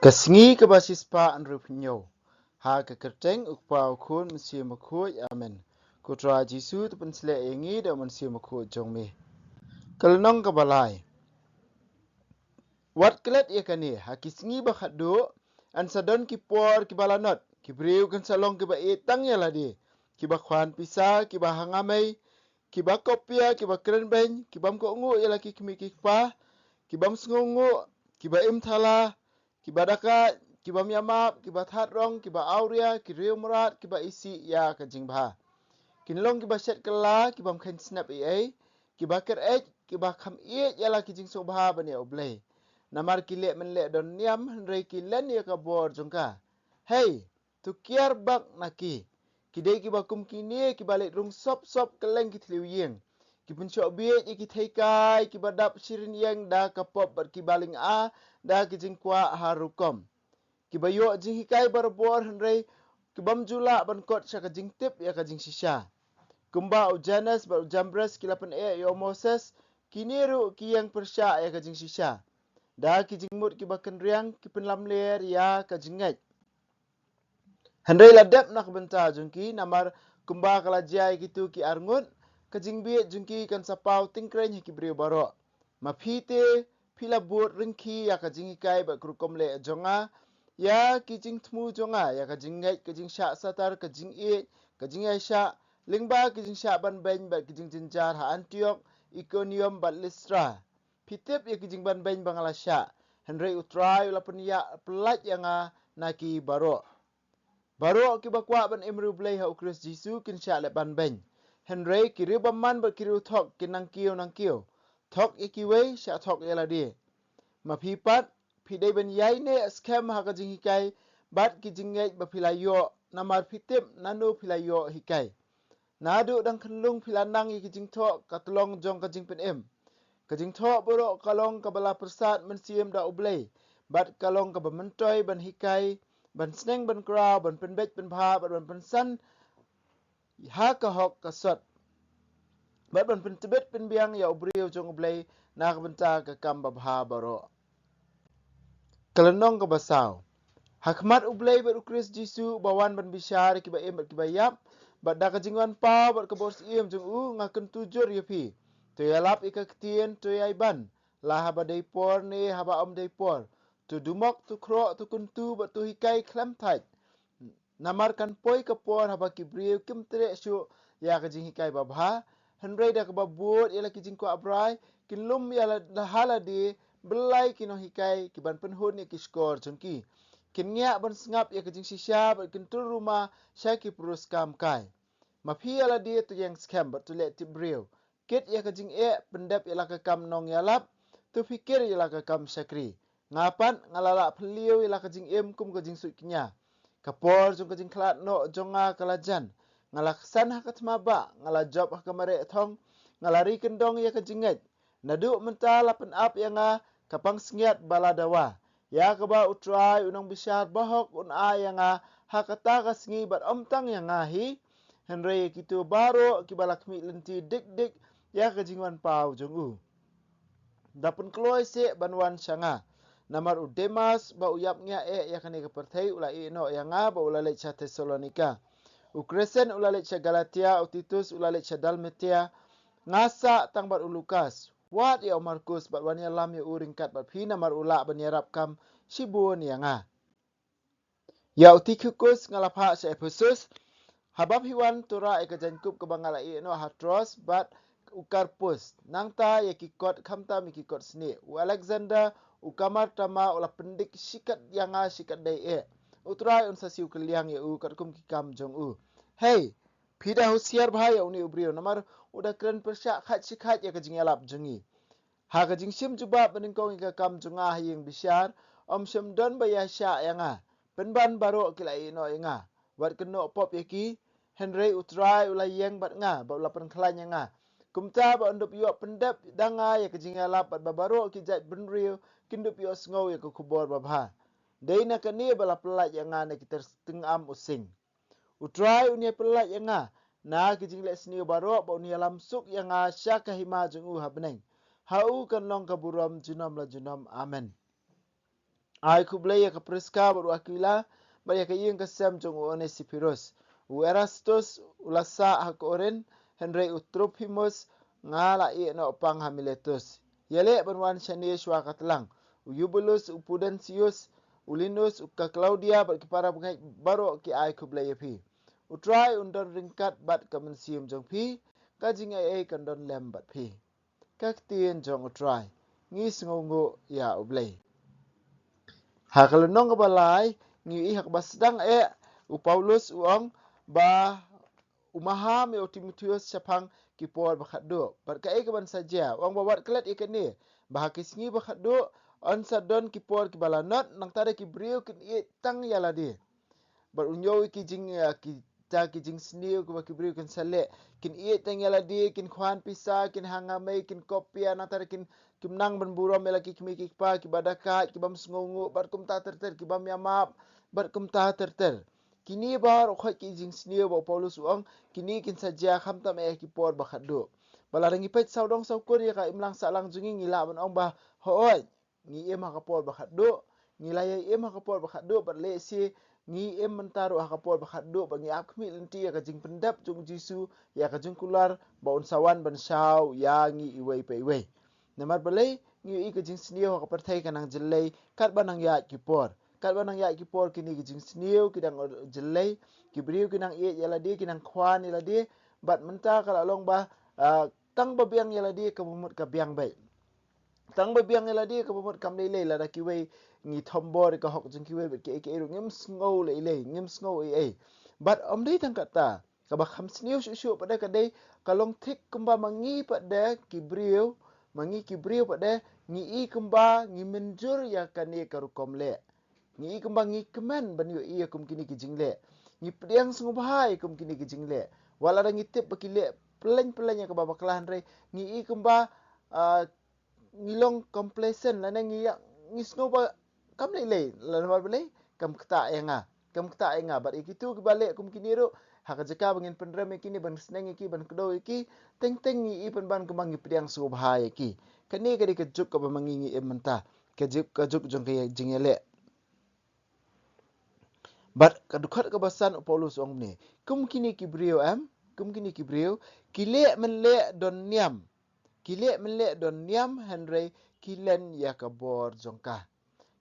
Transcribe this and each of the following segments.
Kasingi ke basispa anrupnyo. Ha ke kerteng ukpa ukun msi makhuj amen. Kutra Jisu tu pensle yengi da msi makhuj jongmi. Kalnong ke balai. Wat kelet ye kani ha kisingi ba khaddo an sadon ki por ki balanot ki briu kan salong ki ba etang ya ladi. Ki ba khwan pisa ki ba hangamai ki ba kopia ki ba krenben ki bam ko ngu ya laki kimi ki pa ki bam sngungu ki ba imthala ki ba daka ki ba miamap ki ba thatrong ki ba auria ki riu murat ki ba isi ya ka jingba kin long ki ba set kala ki bam khen snap ai ki ba ker ki ba kham ya la ki jing so ba ne oblay namar ki le men le don niam re ki len ya ka bor jongka hey tu kiar bak naki ki dei ki ba kum ki ne ki balik rung sop keleng ki tliu yeng ki pun syok biye ki thei kai ki badap sirin yang da ka pop bat ki baling a da ki jing kwa harukom ki bayo jing hikai barbor henrei ki bam jula ban kot sya ka jing tip ya ka jing shisha kumba ujanas ba jambres ki lapan yo Moses ki niru ki yang persya ya ka jing shisha da ki jing mut ki bakan riang ki pen lam ler ya ka jing ngai henrei ladap nak benta jungki namar kumba kala jai gitu ki arngut kajing biet jungki kan sapau tingkren ki brio baro mapite pila buat ringki ya kajing ikai ba krukom le jonga ya kijing tmu jonga ya kajing ngai kajing sya satar kajing e kajing aisha lingba kajing sya ban ben ba kajing jinjar ha Antioch Iconium ba Listra pitip ya kajing ban ben bangala sya henrei utrai ulapan ya pelat yang naki baro Baru ki bakwa ban imru blay ha ukris Jisu kin sya le ban ben. Henry kiri baman ba kiri thok kin nang kiyo. Thok ikiwe sya thok yala di. Mapipat pidai ben yai ne scam ha ka jing hikai bat ki jingej ba pilayo namar pitip nanu pilayo hikai. Nadu dang kenlung pilanang ki jing thok katulong jong ka jing pen em. Ka jing thok boro kalong ka bala persat mensiem da ublay. Bat kalong ka ba mentoy ban hikai ban sneng ban kra ban penbet ban bha ban pensan ha ka hok ka sot ban pentebet pen biang ya ubriu jong blay na ka benta ka kam ba bha baro kalenong ka basaw hakmat ublay ba ukris Jisu bawan ban bishar ki ba em ki ba yap ba da ka jingwan pa ba ka bos iem jong ngaken tujur yapi to yalap ikaketien to yaiban la haba dei por ne haba om dei por tu dumok tu kro tu kuntu ba tu hikai klam thai namarkan poi ka por haba ki briu kim tre shu ya ka jing hikai ba bha henrei da ka ba buat ya la ki jing ko abrai kin lum ya la hala di belai ki no hikai ki ban pen hun ki skor jongki kin nya ban sngap ya ka jing shisha ba kin tur rumah sya ki prus kam kai ma phi ya la di tu yang scam ba tu le ti briu kit ya ka jing pendap ya la ka kam nong ya lap tu fikir ya la ka kam sakri ngapan ngalala phliu ya la ka jing em kum ka jing su kinya kapor jong kajing klat no jonga kalajan ngalaksan ha katmaba ngala job ha kamare thong ngalari kendong ya kajinget nadu menta lapen ap yang kapang sngiat baladawa ya kaba utrai unang bisyar bahok un a yang ha kata ka sngi bat omtang yang hi henry kitu baro kibalakmi lenti dik dik ya kajingwan pau jongu dapun kloi se banwan syanga namar Demas ba uyap nya ya kani keperthai ula no yang ba ula le cha Thessalonika Ukresen ula le cha Galatia Titus ula le cha Dalmatia ngasa tang bat Lukas wat ya Markus bat wan ya lam ya uringkat bat phina mar ula ban yarap kam sibun yang ya Utikus ngalapha sa Ephesus habab hiwan tura ekajankup ke bangala no Hatros bat Ukarpus nangta ya kikot khamta mikikot sni Alexander ukamar tama ula pendik sikat yang sikat dai utrai unsa siu keliang ya kat kum kikam jong hey pida husiar bahaya uni ubrio namar udah keren persyak khat sikhat ya kajing alap jengi ha kajing sim juba beningkong ka kam jonga yang bisyar om sim don baya sya yang penban baro kilai no yang wat keno pop yaki Henry utrai ulai yang bat ba ulapan klan yang kumta ba undup yo pendap danga ya kejinga lapat babaro kijat benriu kindup yo sngow ya kubor babha deina kani bala pelat yang ne kita tengam using utrai unia pelat yang na kijing le sni baro ba unia lamsuk yang syaka hima jungu habneng hau kan long kaburam junom la junom amen Ai kublay ka Priska baru Aquila ba ya kayeng kasam jong Onesiphorus. U Erastus ulasa hak oren Henry Utrophimus ngala i no pang Hamiletus. Yale banwan shani shwa katlang. U Eubulus u Pudentius Ulinus u ka Claudia ba kipara bungai baro ki ai kublay pi. U try undon ringkat bat kaменsium jong pi kajing ai kandon lembat pi. Kak tien jong u try. Ngis ngongo ya ublay. Hakal nong balai ngi hak basdang u Paulus uang ba umaham o Timotheus sapang kipor bakhado bar ka ban saja uang bawat klet ikan ni bahakis ngi bakhado on sadon kipor kibalanot nang tare kibriu kin tang yaladi bar unyo ki jing ki jing sniu ko kibriu kin sale kin tang yaladi kin khwan pisa kin hangamai kin kopia nang tare kin kimnang ban buro melaki kimi kikpa ki badaka ki bam sngongu bar kum ta terter ki bam yamap bar kum ta terter kini bar khoi ki jing sniu ba Paulus uang kini kin saja kham tam ki por ba khadu balarangi pet saudong saukur ya ka imlang salang jungi ngila ban ong ba hoi ngi em ha ka por ba khadu ngilaya em ha ka por ba khadu bar le si ngi em mentaru ha ka por ba khadu ba ngi akmi lenti ya ka jing pendap jung jisu ya ka jing kular ba un sawan ban shau ya ngi iwei pe iwei namar balai ngi ka jing sniu ha ka perthai kanang jelai kat banang ya ki por kat banang ya ki por kini ki jing sniu kidang jelai kibriu kinang yaladi kinang khwan yaladi bat menta kala long ba tang ba biang yaladi ka mumut ka biang bai tang ba biang yaladi ka mumut kam le la da kiwei ngi thombor ka hok jing kiwei ke ru ngim sngo le ngim sngo bat om dei tang kata ka ba kham sniu shu pada ka dei kalong thik kumba mangi pada kibriu mangi kibriu pada ngi kumba ngi menjur ya kani ka rukom le ngi kumba ngi kemen ban yo kum kini ki jingle ngi pediang sungu bahai kum kini ki jingle wala ngi tip bakile peleng ya ke baba kelahan re ngi kumba ngi long complacent la ngi sungu ba kam le la war bele kam kta enga bat ikitu ke balik kum kini ro hak jeka bangin pendram kini ban seneng iki ban kedo iki teng ngi pen ban kembang ngi pediang sungu bahai iki kani kadi kejuk ke bamangi ngi ementa kejuk jong ke jingele But kadukhat kebasan Paulus ong ni. Kum kini kibriu kum kini kibriu kile menle don niam. Kile menle don niam Henry kilen ya kabor jongka.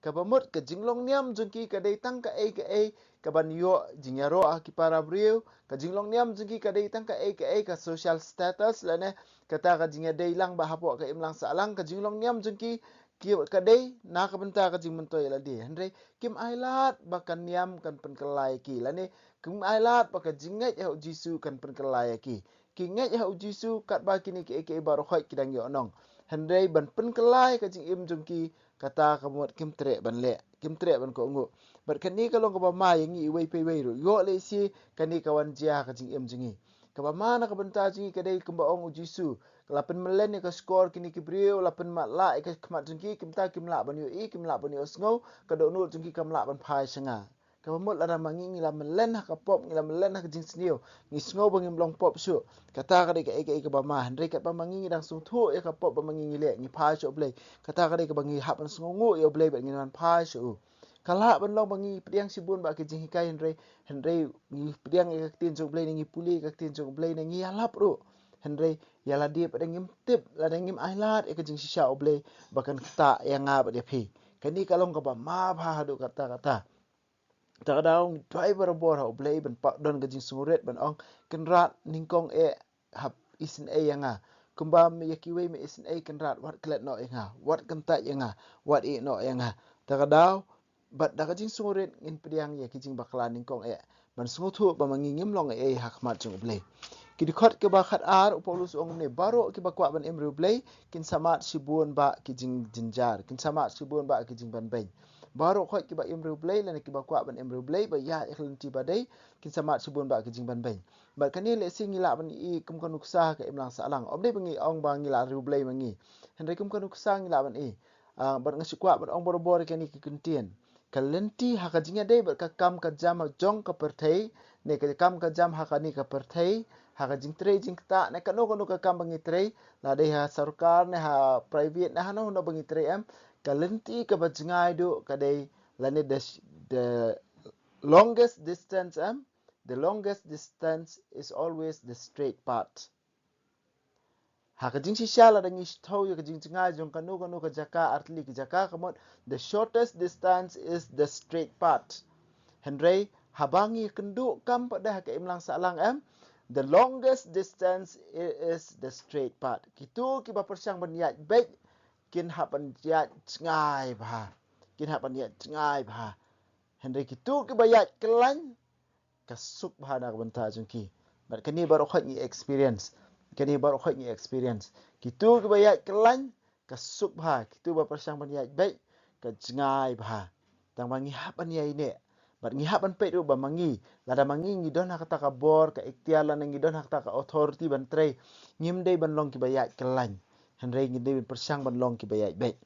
Kabamut ke jinglong niam jongki kadai tang ka kaban yo jingyaro ki para briu ka jinglong niam jongki kadai tang ka ka social status lane kata ka jingya dei lang ba hapo ka imlang salang ka jinglong niam jongki ki kadai na ka benta ka jing mentoy la di Henry kim ailat bakan niam kan pen kelai ki lane kim ailat baka jingai ya jisu kan pen kelai ki ngai ya jisu kat ba kini ke baru khoi kidang yo nong Henry ban pen kelai ka jing im jongki kata kamu kim tre ban ko ngu bar kani kalong ko ba ma yangi wei pe wei ru yo le si kani kawan jia ka jing em jingi ka ba ma na ka benta jingi ka dei kumba ong jisu lapen melen ka skor kini ki brio lapen mat la ka kmat jingi kim ta kim la ban yo kim la ban yo sngo ka do nu jingi kam la ban phai sanga ka mot la mangi ngi la melen ka pop ngi la melen ka jing snio ngi sngo bangim long pop su kata ka dei ka ba ma handre ka ba mangi dang sung thu ka pop ba mangi ngi le ngi phai so blai kata ka dei ka bangi hap ban sngo yo blai ba ngi man phai so kala ban long bangi pediang sibun ba ke jing hikai Henry ngi pediang ka tin so blai ngi puli ka tin so blai ngi alap ru Henry yala dia pada ngim tip la ngim ailat e kajing sisa oble bahkan kata yang ngap dia pi kani kalong ka ba ma pha hadu kata daung driver bor ha oble ben pak don kajing sunguret ben ong kenrat ningkong hab isin yanga kumba me yakiwe me isin kenrat wat klet no yanga wat kenta yanga wat no yanga daung bat da kajing sunguret ngin pediang ya kijing baklan ningkong ban sungutu ba mangingim long hakmat jung oble Kidikot ke bakat Paulus ong ne baro ke bakwa ban emru blay kin samat sibun ba kijing jinjar kin samat sibun ba kijing ban bain baro khot ke ba emru blay lan ke bakwa ban emru blay ba ya ikhlenti badai kin samat sibun ba kijing ban bain ba kani le sing ila ban kum kan uksa ke imlang salang obde bengi ong ba ngila ru blay mangi hendai kum kan uksa ngila ban bar ngasikwa ban ong bor ke ni ki kentien kalenti hakajingnya dei bar ka kam ka jam jong ka perthai ne ka kam ka jam hakani ka perthai haka jing tre jing ta ne kanu ka kam bangi tre la de ha sarkar ne ha private ne ha no bangi tre kalenti ka bajngai do kadai lani the longest distance the longest distance is always the straight path. Hakajing shishala dangi shtou ya kajing jingai jong kanu ka jaka artli ki jaka kamot the shortest distance is the straight path. Henry habangi kendu kam pada hak imlang salang the longest distance is the straight path. Kitu kiba persyang baniat baik kin hapan yat ngai bah. Kin hapan yat ngai bah. Henry kitu kiba yat kelan kasuk bah nak benta jengki. Mat kini baru khot ni experience. Kini baru khot ni experience. Kitu kiba yat kelan kasuk bah. Kitu ba persyang baniat baik ka ngai bah. Tang mangi hapan ya ini. Bat ngihap ban pet ba mangi lada mangi ngidon hak ta ka bor ka ikhtiar lan ngidon hak ta ka authority ban tre ngimdei ban long ki bayat kelan henrei ngidei ban persang ban long ki bayat bet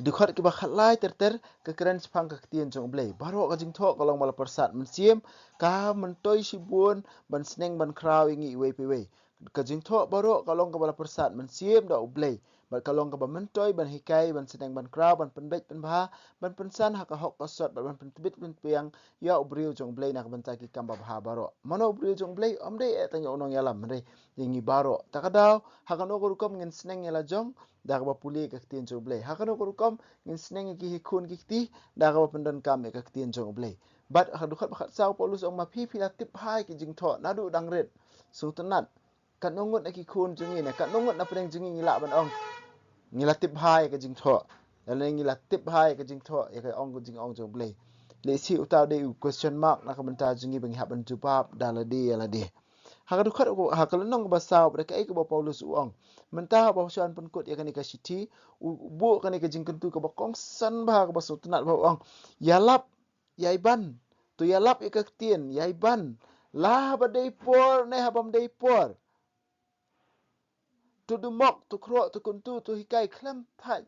dikhot ki ba khatlai ter ke keren sepang ka tien jong blei baro ka jing thok ka long mala persat men siem ka men toi sibun ban sneng ban kraw ingi we pe we ka jing thok baro ka long ka mala persat men siem da blei bat kalong ka ban toy ban hikai ban sedang ban kraw ban penbet ban bha ban pensan hak hok ka sot ban penbit ban piang ya ubriu jong blei nak ban taki kam ba bha baro mano ubriu jong blei omde tanya onong yalam mre ingi baro takadaw hakano ko kom ngin sneng yala jong dak ba puli ka tien jong blei hakano ko kom ngin sneng ki hikun ki ti dak ba pendan kam ka tien jong blei bat hadukhat bakhat saw polus ong ma phi la tip hai ki jing tho nadu dang ret sultanat kan nongot aki kun jengi na kan nongot na pedeng jengi ngila ban ong ngila tip hai ka jing tho lalu ngila tip hai ka jing tho ya ka ong ku jing ong jong blei le si utaw de question mark na ka benta jengi bang haban jupap daladi aladi hakadu khat ko hakal nong ba saw ba ka ba paulus uong menta ba shan pun kot ya kan ka city bu kan ka jing kentu ka ba kong san ba ka ba sultanat ba ong yalap yaiban tu yalap ikak tien yaiban lah ba dei por ne habam dei por to the mock to crow to kuntu to hikai klam thai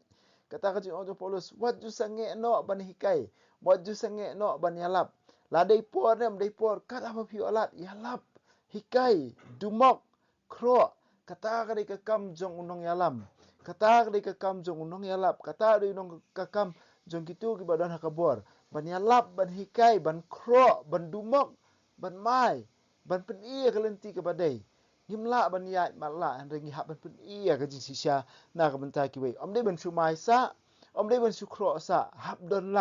kata ka jing ong Paulus what you sange no ban hikai what you sange no ban yalap la dei por nem dei por kata ba pi alat yalap hikai du mock crow kata ka kam jong unong yalam kata ka kam jong unong yalap kata dei unong ka kam jong kitu ki badan hakabor ban yalap ban hikai ban crow ban du mock ban mai ban pen ia kelenti ke badai himla ban yat mala an ringi hab ban iya ka jin sisha na ka benta ki we om de ban su mai sa om de ban su kro sa hab don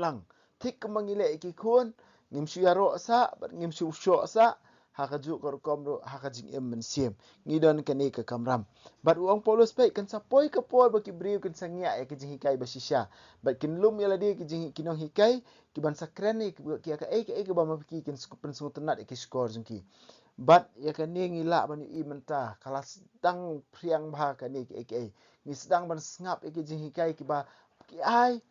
lang tik ka mangile ki kun ngim su yaro sa ban ngim su sho sa ha ka ju kor kom ro ha ka jing em men siem ngi don ka ni ka kamram bat uang polos pe kan sa poi ka por ba ki briu kan sangya e ki jing hikai ba sisha bat kin lum yala di ki jing kinong hikai ki ban sakren ni ki ka e ba ma ki kin pen su tenat ki skor jing ki but ya kan ni ngila ban i menta kala sedang priang bah kan ni ke ni sedang ban ngap ke jing hikai ki ba ki ai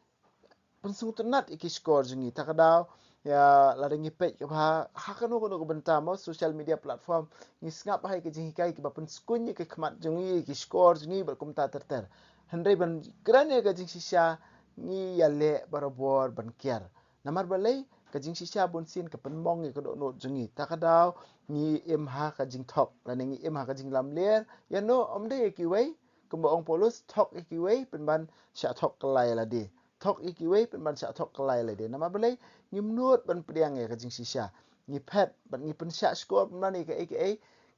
pensung tenat iki skor jingi takadaw ya ladang ipet ke bah hakano kono ko benta mo social media platform ni ngap hai ke jing hikai ki ba pen skun ke khmat jingi ki skor jingi ba kumta terter hendai ban krane ke jing sisha ni yale barabor ban kiar namar balai ka jing sisha bon sin ka pen mong ke do no jingi takadaw ni em ha ka jing thok la ni em ha ka jing lam ler ya no omde ki wei kumba ong polos thok ki wei pen ban sha thok kalai la di thok ki wei pen ban sha thok kalai la di nama balai ngim nut ban priang ka jing sisha ni pet ban ni pen sha skor pen ban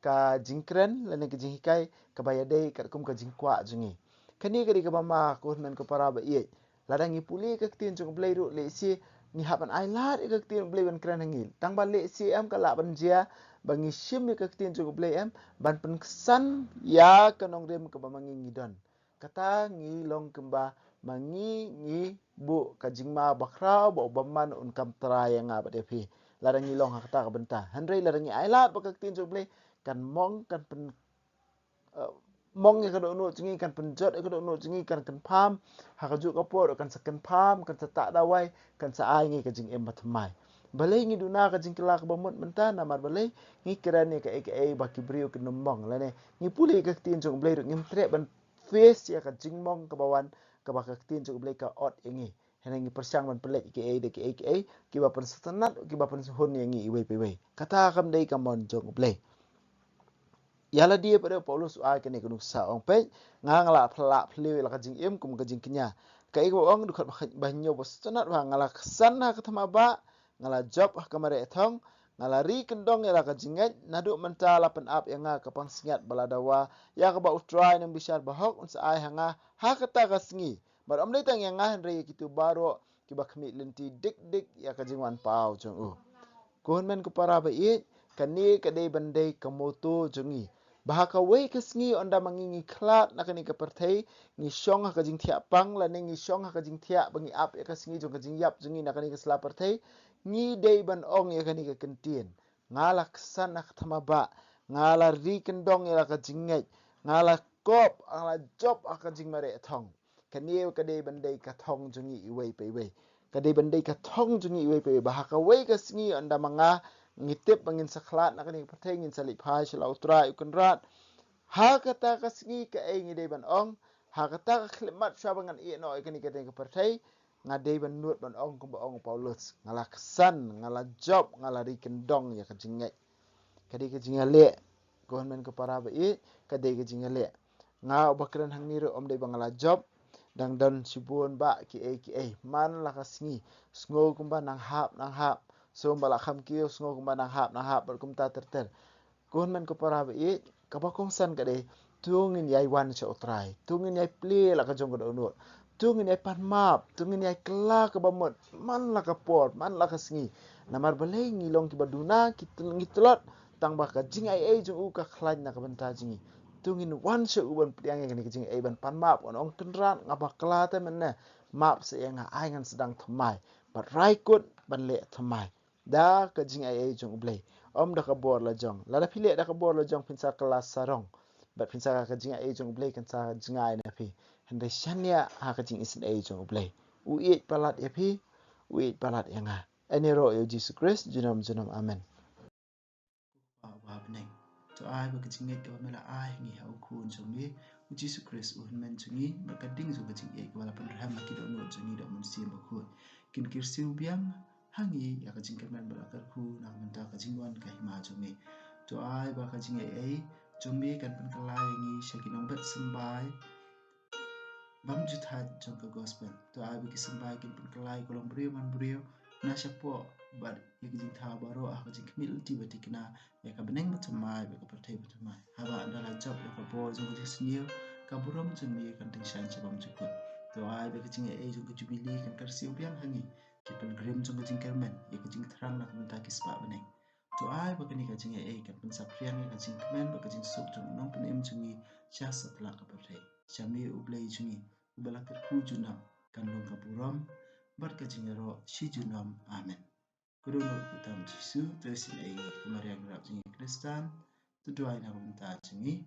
ka jing kren la ni ka jing hikai ka bayadei ka kum ka jing kwa jingi kani ka ba ma ko men ko para ba ye la dang ni puli ka tin jong blai ru le si ni haban ai lat ka tin blai ban kren hangil tang ban le si am ka la ban jia bangi shim ka tin jong blai am ban pen san ya kanong rem ka ba mangi ngidon kata ngi long kemba mangi ngi bu ka jingma bakra bo baman un kam tra yang nga ba de phi la dang ni long ha kata ka benta handrei la dang ni ai lat ba ka tin jong blai kan mong kan pen mong ya kadok no jingi kan penjot ya kadok no jingi kan pam ha ka ju ka por kan sakan pam kan sa ta dawai kan sa ai ngi ka jing em batmai balai ngi duna ka jing kelak ba mot menta na mar balai ngi kran ni ka ba ki brio ki nombong la ne ngi puli ka tin jong blai ngi tre ban face ya ka jing mong ka bawan ka ba ka tin jong blai ka ot ngi hena ngi persang ban pelek de ki ba pen satanat ki ba pen hun ngi wei pe wei kata kam dei ka mon jong blai Yala dia pada Paulus kini kunung sa ong pe ngala pla pleu la kajing im kum kajing kenya. Kai ko ong dukat banyo bos tonat ba ngala kesan ha ketama ba ngala job kamare ethong ngala ri kendong ya la kajinget nadu menta la pen up yang kapang singat baladawa ya ka ba utrai nang bisar bahok uns ai hanga ha kata kasngi. Bar om tang yang henry kitu baro kiba kemi lenti dik dik ya kajing wan pau jong u. Kuhun men ko para ba i kani kadai bandai kamoto jongi. Bahaka wei kesngi onda mangingi klat nak ni kepertai ni syong ha kajing tiap pang la ni syong ha kajing tiap bangi ap ya kesngi jong kajing yap jongi nak ni kesela pertai ni dei ban ong ya kani ke kentien ngala kesan nak tamaba ngala ri kendong ya kajing ngai ngala kop ngala job ha kajing mare thong kani kadai bandai ka thong jongi iwei pe wei kadai bandai ka thong jongi iwei pe bahaka wei kesngi onda manga ngitip bangin saklat nak ni pertai ngin salip hai selau tra ukun rat ha kata kasngi ka ai ngi dei ban ong ha kata ka khlemat syabangan i no ikani ka dei ka pertai ngadei ban nut ban ong ko ong Paulus ngala kesan ngala job ngala ri kendong ya ka jingai kadi ka jingale ko men ko para ba i ka dei ka jingale nga bakran hang ni ro om dei bangala job dang dan sibun ba ki ai man la kasngi sngo kumba nang hap so bala kham kiyo sngo kumba nang hap berkum ta terter kun men ko para ba i ka ba kong san ka de tungin yai wan cha utrai tungin yai ple la ka jong ko no tungin yai pan map tungin yai kla ka ba mot man la ka port man la ka sngi namar balai ngi long ki baduna ki ngitlot tang ba ka jing ai jong u ka khlain na ka banta jingi tungin wan cha u ban priang ngi ki jing ai ban pan map on ong kenran ngapa kla ta men na map se yang ai ngan sedang thmai but rai kut ban le thmai da ka jing ai jong blai om da ka bor la jong la da phile da ka bor la jong pinsa kelas sarong bat pinsa ka jing ai jong blai kan sa jingai na phi hande shania ha ka jing isin ai jong blai u it palat ya phi u it palat yang ha enero yo Jesus Christ jinom amen wa beneng to ai ba kaching ngai ka mela ai ngi hau kun jongi Jesus Christ un men jongi ba kading zo kaching ai wala pan raham ki do no jongi do mun sim ba khu kin kirsiu biang hangi ya kaching ka men ba kar khu na menta kaching wan ka hima jongi to ai ba kaching ai jongi kan pan kalai ngi shakinong bat sambai bam juthat jong ka gospel to ai ba ki sambai kin pan kalai kolong brio man brio na syapo bar ikijing tha baro ah kajing kmil ti batikna ya ka beneng batamai ba ka pertai batamai haba andala job ya ka bor jong kajing snil ka burom jong mi kan ting shan chabam jukut to ai ba kajing ai jong ka jubili kan karsiu biang hangi ki pen grim jong kajing kermen ya kajing thrang nak menta ki spa beneng to ai ba kani kajing ai kan pen sapriang ya kajing kemen ba kajing sok jong nong pen em jongi sha satla ka pertai chami ublei jongi ubala ka ku junam kan long ka burom bar kajing ro shi junam amen Kudono utam Jisu tersin ai kemarian gerap jengi Kristan tuduai na rumta jengi